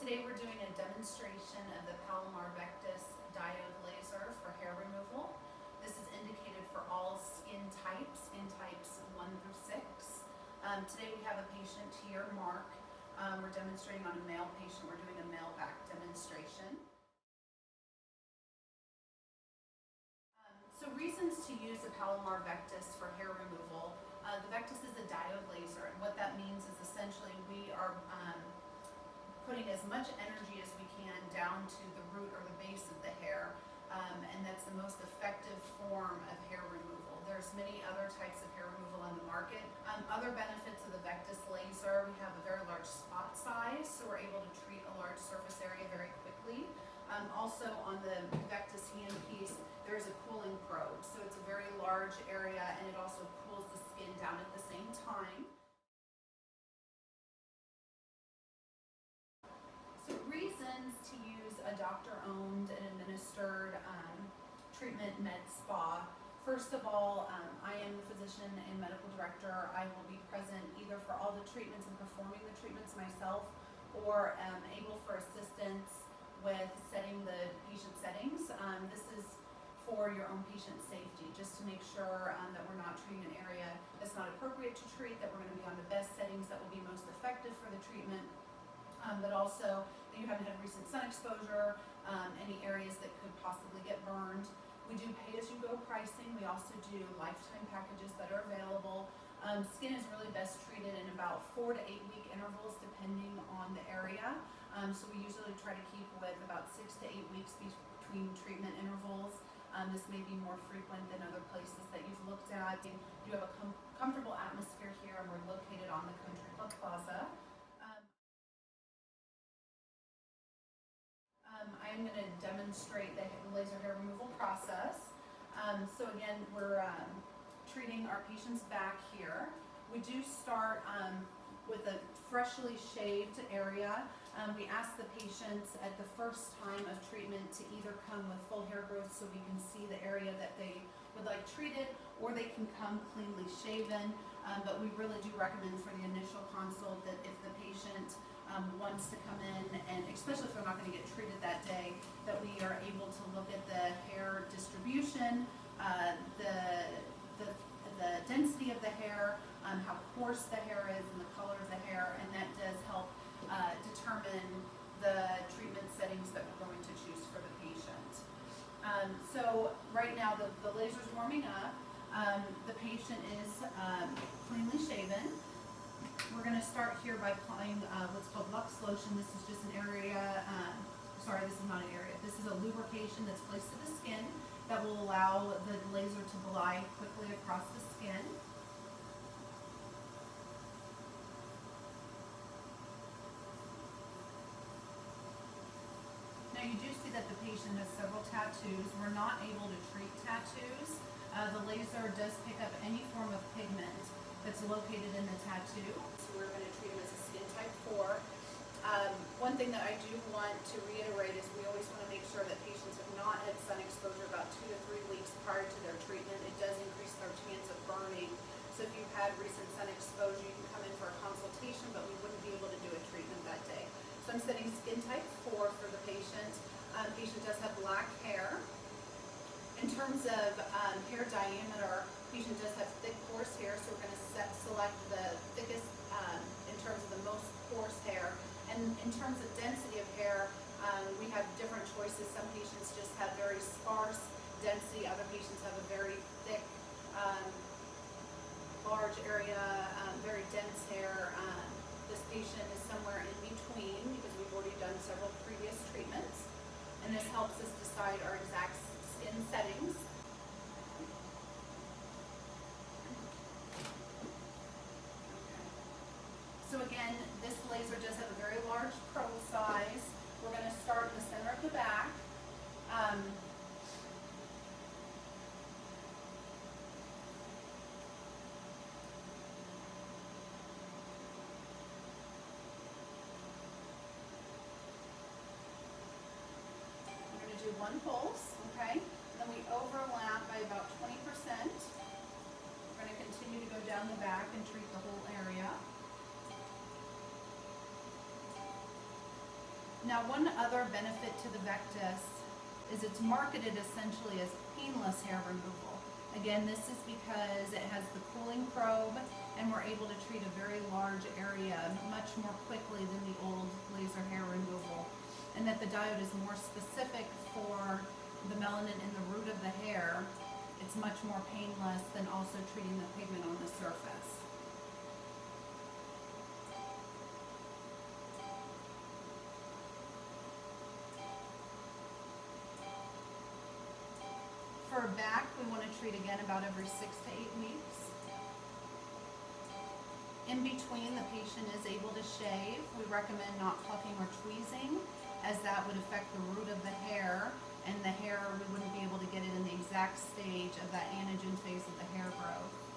Today we're doing a demonstration of the Diode Laser for hair removal. This is indicated for all skin types 1 through 6. Today we have a patient here, Mark. We're demonstrating on a male patient. We're doing a male back demonstration. So reasons to use a Palomar Vectis for hair removal. The Vectis is a diode laser, and what that means is essentially we are putting as much energy as we can down to the root or the base of the hair, and that's the most effective form of hair removal. There's many other types of hair removal on the market. Other benefits of the Vectis laser, we have a very large spot size, so we're able to treat a large surface area very quickly. Also on the Vectis handpiece, there's a cooling probe, so it's a very large area and it also cools the skin down at the same time. So reasons to use a doctor-owned and administered treatment med spa. First of all, I am the physician and medical director. I will be present either for all the treatments and performing the treatments myself, or able for assistance with setting the patient settings. This is for your own patient safety, just to make sure that we're not treating an area that's not appropriate to treat, that we're going to be on the best settings that will be most effective for the treatment, but also that you haven't had recent sun exposure, any areas that could possibly get burned. We do pay-as-you-go pricing. We also do lifetime packages that are available. Skin is really best treated in about 4 to 8 week intervals depending on the area. So we usually try to keep with about 6 to 8 weeks between treatment intervals. This may be more frequent than other places that you've looked at. You have a comfortable atmosphere here, and we're located on the Country Club Plaza. I'm going to demonstrate the laser hair removal process. So again, we're treating our patient's back here. We do start with a freshly shaved area. We ask the patients at the first time of treatment to either come with full hair growth so we can see the area that they would like treated, or they can come cleanly shaven. But we really do recommend for the initial consult that if the patient wants to come in, and especially if they're not going to get treated that day, that we are able to look at the hair distribution, the density of the hair, how coarse the hair is, and the color of the hair, and that does help determine the treatment settings that we're going to choose for the patient. So right now the laser's warming up. The patient is cleanly shaven. We're going to start here by applying what's called Lux Lotion. This is just an area, this is not an area. This is a lubrication that's placed to the skin that will allow the laser to glide quickly across the skin. Now you do see that the patient has several tattoos. We're not able to treat tattoos. The laser does pick up any form of pigment that's located in the tattoo. So we're going to treat them as a skin type 4. One thing that I do want to reiterate is we always want to make sure that patients have not had sun exposure about 2 to 3 weeks prior to their treatment. It does increase their chance of burning. So if you've had recent sun exposure, you can come in for a consultation, but we wouldn't be able to do a treatment that day. So I'm setting skin type 4 for the patient. The patient does have black hair. In terms of hair diameter, the patient does have thick, coarse hair, so we're going to select the thickest in terms of the most coarse hair. And in terms of density of hair, we have different choices. Some patients just have very sparse density. Other patients have a very thick, large area, very dense hair. This patient is somewhere in between because we've already done several previous treatments. And this helps us decide our exact skin settings. So again, this laser does have a very large probe size. We're going to start in the center of the back. We're going to do one pulse, okay? And then we overlap by about 20%. We're going to continue to go down the back and treat the whole area. Now, one other benefit to the Vectus is it's marketed essentially as painless hair removal. Again, this is because it has the cooling probe and we're able to treat a very large area much more quickly than the old laser hair removal, and that the diode is more specific for the melanin in the root of the hair. It's much more painless than also treating the pigment on the surface. For back, we want to treat again about every 6 to 8 weeks. In between, the patient is able to shave. We recommend not plucking or tweezing, as that would affect the root of the hair, and the hair, we wouldn't be able to get it in the exact stage of that anagen phase of the hair growth.